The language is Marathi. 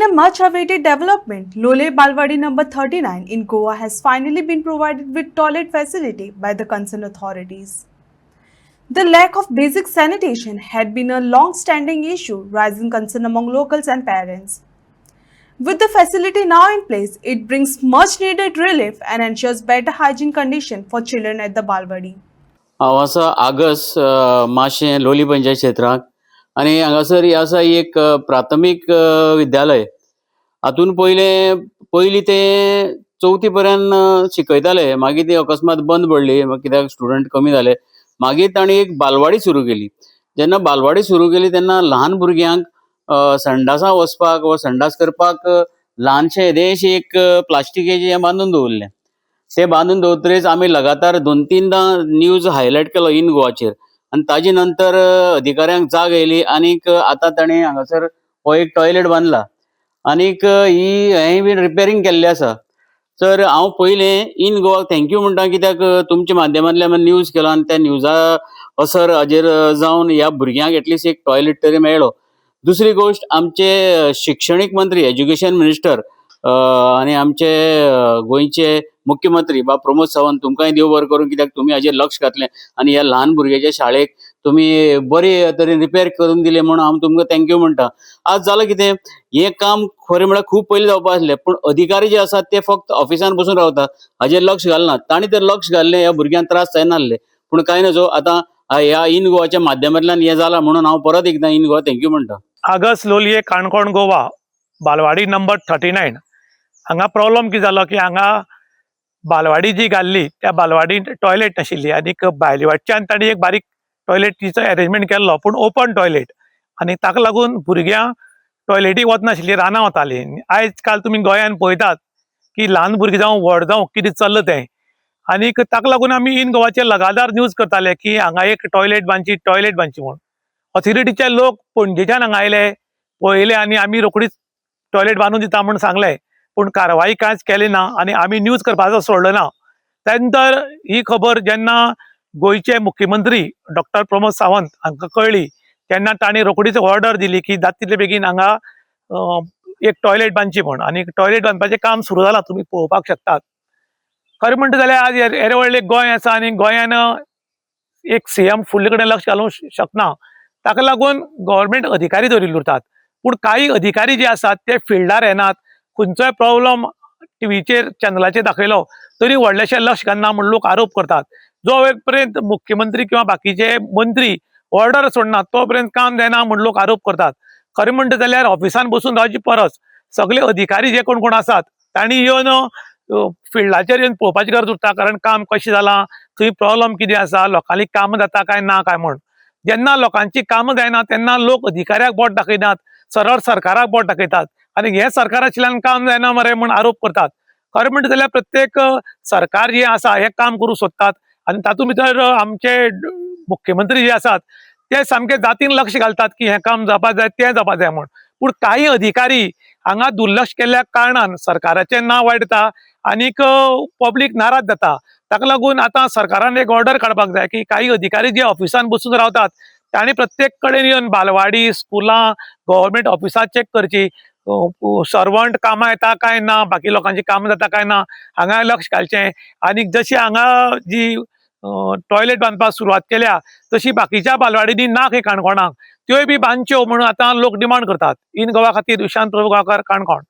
In a much awaited development, Lole Balwadi number 39 in Goa has finally been provided with toilet facility by the concerned authorities. The lack of basic sanitation had been a long-standing issue, raising concern among locals and parents. With the facility now in place, it brings much needed relief and ensures better hygiene conditions for children at the Balwadi. हांव आसा आगस मातशें लोलये पंचायत क्षेत्रांत आनी हांगासर ही आसा ही एक प्राथमीक विद्यालय. हातून पयलीं ते चवथी पर्यंत शिकयताले, मागीर ती अकस्मात बंद पडली कित्याक स्टुडंट कमी जाले. मागीर तांणी एक बालवाडी सुरू केली. जेन्ना बालवाडी सुरू केली तेन्ना ल्हान भुरग्यांक संडासां वचपाक वा संडास करपाक ल्हानशें येदेशें एक प्लास्टिकेचें हें बांदून दवरलें. ते बांदून दवरतरेच आमी लगातार 2-3दां न्यूज हायलायट केलो इन गोवाचेर आनी ताजे नंतर अधिकाऱ्यांक जाग येयली आनीक आतां ताणें हांगासर हो एक टॉयलेट बांदला आनीक हेंय बी रिपेरींग केल्लें आसा. तर हांव पयलें इन गोवाक थँक्यू म्हणटा, कित्याक तुमच्या माध्यमांतल्यान न्यूज केलो आनी त्या न्यूजा असर हाजेर जावन ह्या भुरग्यांक एटलिस्ट एक टॉयलेट तरी मेळ्ळो. दुसरी गोश्ट, आमचे शिक्षणीक मंत्री, एज्युकेशन मिनिस्टर आनी आमचे गोंयचे मुख्यमंत्री बा प्रमोद सावंत, तुमकांय देव बरें करूं, कित्याक तुमी हाजेर लक्ष घातलें आनी ह्या ल्हान भुरग्याच्या शाळेक तुमी बरे तरेन रिपेर करून दिलें म्हणून हांव तुमकां थँक्यू म्हणटा. आज जालां कितें, हें काम खरें म्हळ्यार खूब पयलीं जावपाक आसलें, पूण अधिकारी जे आसात ते फक्त ऑफिसान बसून रावतात, हाजेर लक्ष घालनात. तांणी तर लक्ष घाल्लें, ह्या भुरग्यांक त्रास जायनासले, पूण कांय नजो आतां ह्या इन गोवाच्या माध्यमांतल्यान हें जालां म्हणून हांव परत एकदां इन गोवा थँक्यू म्हणटा. आगस लोलये काणकोण गोवा बालवाडी नंबर 39 हांगा प्रॉब्लम कितें जालो की हांगा बालवाडी जी घाल्ली त्या बालवाडींत टॉयलेट नाशिल्ली आनीक भायले वाटच्यान तांणी एक बारीक टॉयलेटीचो अरेंजमेंट केल्लो, पूण ओपन टॉयलेट, आनी ताका लागून भुरग्यां टॉयलेटीक वचनाशिल्लीं, रानां वतालीं. आयज काल तुमी गोंयांत पळयतात की ल्हान भुरगीं जावं व्हड जावं कितें चल्लां तें, आनीक ताका लागून आमी इन गोवाचेर लगातार न्यूज करताले की हांगा एक टॉयलेट बांदची म्हूण. ऑथॉरिटीचे लोक पणजेच्यान हांगा आयले, पळयले आनी आमी रोखडीच टॉयलेट बांदून दिता म्हणून सांगलें, पूण कारवाई कांयच केली ना आनी आमी न्यूज करपाचो सोडलो ना. त्या नंतर ही खबर जेन्ना गोंयचे मुख्यमंत्री डॉक्टर प्रमोद सावंत हांकां कळ्ळी तेन्ना तांणी रोखडीच ऑर्डर दिली की जाता तितले बेगीन हांगा एक टॉयलेट बांदची म्हूण, आनी टॉयलेट बांदपाचें काम सुरू जालां, तुमी पळोवपाक शकतात. खरें म्हणटा जाल्यार आज येदे व्हडलें गोंय आसा आनी गोंयान एक सीएम फुडले कडेन लक्ष घालूंक शकना, ताका लागून गव्हर्मेंट अधिकारी दवरिल्ले उरतात. पूण काही अधिकारी जे आसात ते फिल्डार येनात, खंयचोय प्रॉब्लम टीव्हीचेर चॅनलाचेर दाखयलो तरी व्हडलेशें लक्ष घालना म्हूण लोक आरोप करतात. जो पर्यंत मुख्यमंत्री किंवा बाकीचे मंत्री ऑर्डर सोडनात तो पर्यंत काम जायना म्हूण लोक आरोप करतात. खरें म्हणटा जाल्यार ऑफिसान बसून रावचे परस सगळे अधिकारी जे कोण आसात तांणी येवन फिल्डाचेर येवन पळोवपाची गरज उरता, कारण काम कशें जालां, थंय प्रॉब्लम कितें आसा, लोकांनी काम जाता काय ना काय म्हूण. जेन्ना लोकांची कामां जायना तेन्ना लोक अधिकाऱ्याक बोट दाखयनात, सरळ सरकाराक बोट दाखयतात आनी हे सरकार आशिल्ल्यान काम जायना मरे म्हूण आरोप करतात. खरें म्हणटा जाल्यार प्रत्येक सरकार जे आसा हे काम करूं सोदतात आनी तातूंत भितर आमचे मुख्यमंत्री जे आसात ते सामके जातीन लक्ष घालतात की हें काम जावपाक जाय तें जावपाक जाय म्हूण. पूण काही अधिकारी हांगा दुर्लक्ष केल्ल्या कारणान सरकाराचें नांव वाडटा आनीक पब्लीक नाराज जाता. ताका लागून आतां सरकारान एक ऑर्डर काडपाक जाय की काही अधिकारी जे ऑफिसान बसून रावतात तांणी प्रत्येक कडेन येवन बालवाडी, स्कुलां, गव्हर्मेंट ऑफिसां चॅक करची, सर्वंट कामां येता काय ना, बाकी लोकांची कामां जाता काय ना हांगा लक्ष घालचें. आनी जशी हांगा जी टॉयलेट बांदपाक सुरवात केल्या तशी बाकीच्या बालवाडींनी ना खंय काणकोणाक, त्योय बी बांदच्यो म्हणून आतां लोक डिमांड करतात. इन गोवा खातीर विशांत प्रभुगांवकार, काणकोण.